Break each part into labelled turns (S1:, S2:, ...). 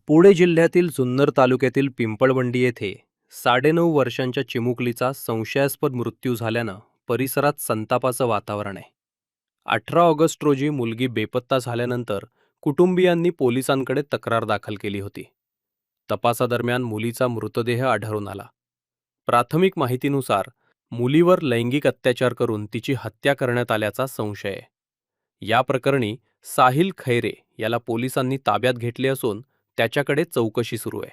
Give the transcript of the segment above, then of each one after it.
S1: पुणे जिल्ह्यातील जुन्नर तालुक्यातील पिंपळवंडी येथे 9.5 वर्षांच्या चिमुकलीचा संशयास्पद मृत्यू झाल्यानं परिसरात संतापाचं वातावरण आहे. 18 ऑगस्ट रोजी मुलगी बेपत्ता झाल्यानंतर कुटुंबियांनी पोलिसांकडे तक्रार दाखल केली होती. तपासादरम्यान मुलीचा मृतदेह आढळून आला. प्राथमिक माहितीनुसार मुलीवर लैंगिक अत्याचार करून तिची हत्या करण्यात आल्याचा संशय आहे. या प्रकरणी साहिल खैरे याला पोलिसांनी ताब्यात घेतले असून त्याच्याकडे चौकशी सुरू आहे.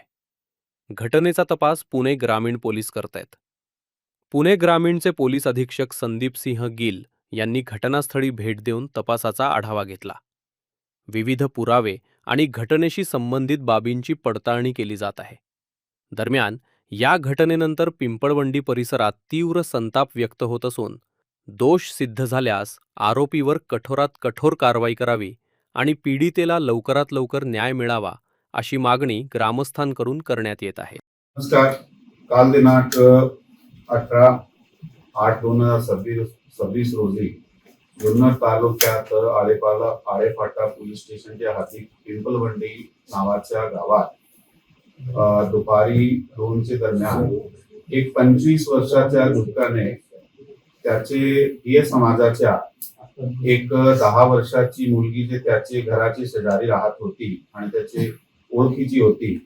S1: घटनेचा तपास पुणे ग्रामीण पोलीस करतायत. पुणे ग्रामीणचे पोलीस अधीक्षक संदीप सिंह गिल यांनी घटनास्थळी भेट देऊन तपासाचा आढावा घेतला. विविध पुरावे आणि घटनेशी संबंधित बाबींची पडताळणी केली जात आहे. दरम्यान या घटनेनंतर पिंपळवंडी परिसरात तीव्र संताप व्यक्त होत असून दोष सिद्ध झाल्यास आरोपीवर कठोरात कठोर कारवाई करावी आणि पीडितेला लवकरात लवकर न्याय मिळावा अशी मागणी ग्रामस्थांकडून करण्यात येत आहे.
S2: नमस्कार. काल दिनांक 18/8/2026 रोजी जुन्नर तालुक्यात आळेफाटा पोलीस स्टेशनच्या हाती पिंपळवंडी नावाच्या गावात दुपारी 2च्या दरम्यान एक 25 वर्षाच्या युवकाने त्याचे समाजाच्या एक 10 वर्षाची मुलगी जे त्याचे घराची शेजारी राहत होती आणि त्याची ओळखीची होती,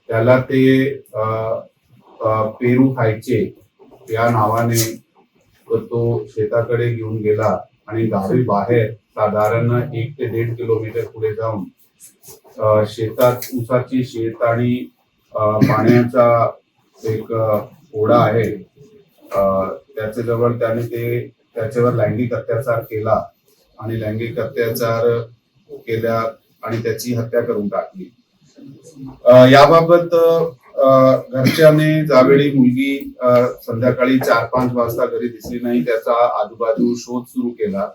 S2: त्याला ते पेरू खायचे या नावाने तो शेताकडे घेऊन गेला आणि गावी बाहेर साधारण 1 ते 1.5 किलोमीटर पुढे जाऊन शेतात ऊसाची शेत आणि पाण्याचा एक ओढा आहे, त्याच्याजवळ त्याने त्याच्यावर लैंगिक अत्याचार केला आणि लैंगिक अत्याचार केल्या आणि त्याची हत्या करून टाकली. याबाबत घरच्याने ज्यावेळी मुलगी संध्याकाळी 4-5 वाजता घरी दिसली नाही, त्याचा आजूबाजू शोध सुरू केला.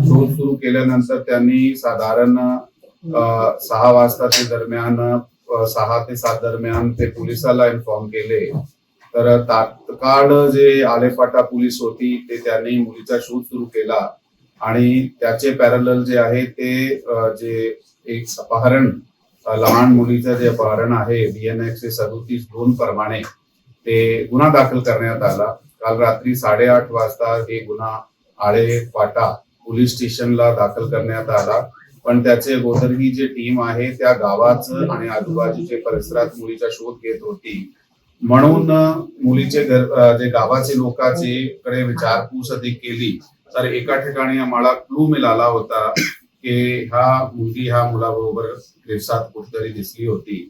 S2: शोध सुरू केल्यानंतर त्यांनी साधारण 6 वाजताच्या दरम्यान 6 ते 7 दरम्यान ते पोलिसाला इन्फॉर्म केले. तर तात्काळ जे आलेफाटा पोलीस होती ते त्यांनी मुलीचा शोध सुरू केला आणि त्याचे पॅरलल जे आहे ते जे एक अपहरण, लहान मुलीचं जे अपहरण आहे BNX 37(2) प्रमाणे ते गुन्हा दाखल करण्यात आला. काल रात्री 8:30 वाजता हे गुन्हा आळेफाटा पोलीस स्टेशनला दाखल करण्यात आला. पण त्याचे अगोदर ही जी टीम आहे त्या गावाचं आणि आजूबाजूच्या परिसरात मुलीचा शोध घेत होती, म्हणून मुलीचे जे गावाचे लोकांचे कडे विचारपूस अधिक केली तर एका ठिकाणी आम्हाला क्लू मिळाला होता की मुलगी मुलाबरोबर दिवसात कुठेतरी दिसली होती,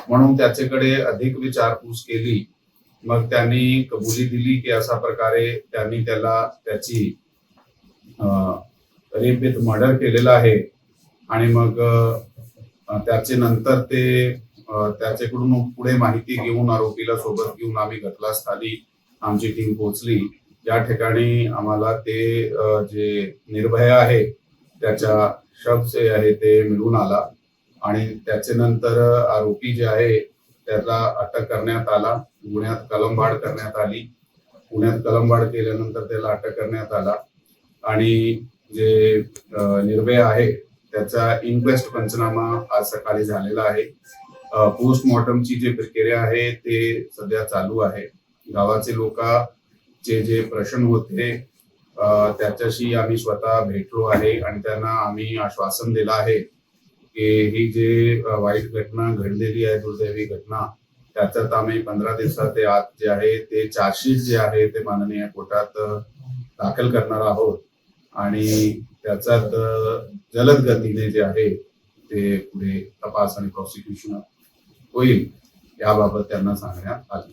S2: म्हणून त्याच्याकडे अधिक विचारपूस केली. मग त्यांनी कबुली दिली की अशा प्रकारे त्यांनी त्याची रेप विथ मर्डर केलेला आहे. आणि मग त्याचे नंतर ते त्याच्याकडून पुढे माहिती घेऊन आरोपीला सोबत घेऊन आम्ही घटनास्थळी आमची टीम पोहोचली. या ठिकाणी आम्हाला ते जे निर्भय आहे त्याच्या शव जे आहे ते मिळून आला आणि त्याचे नंतर आरोपी जे आहे त्याला अटक करण्यात आला. गुन्ह्यात कलमवाढ करण्यात आली. पुण्यात कलमवाढ केल्यानंतर त्याला अटक करण्यात आला आणि जे निर्भय आहे त्याचा इन्क्वेस्ट पंचनामा आज सकाळी झालेला आहे. पोस्टमॉर्टमची जी प्रक्रिया आहे ते सध्या चालू आहे. गावाचे लोकांचे जे प्रश्न होते त्याच्याशी आम्ही स्वतः भेटलो आहे आणि त्यांना आम्ही आश्वासन दिलं आहे की ही जे वाईट घटना घडलेली आहे, दुर्दैवी घटना, त्याच्यात आम्ही 15 दिवसात आत जे आहे ते चार्जशीट जे आहे ते माननीय कोर्टात दाखल करणार आहोत आणि त्याच्यात जलद गतीने जे आहे ते पुढे तपास आणि प्रॉसिक्युशन होईल याबाबत त्यांना सांगण्यात आलं.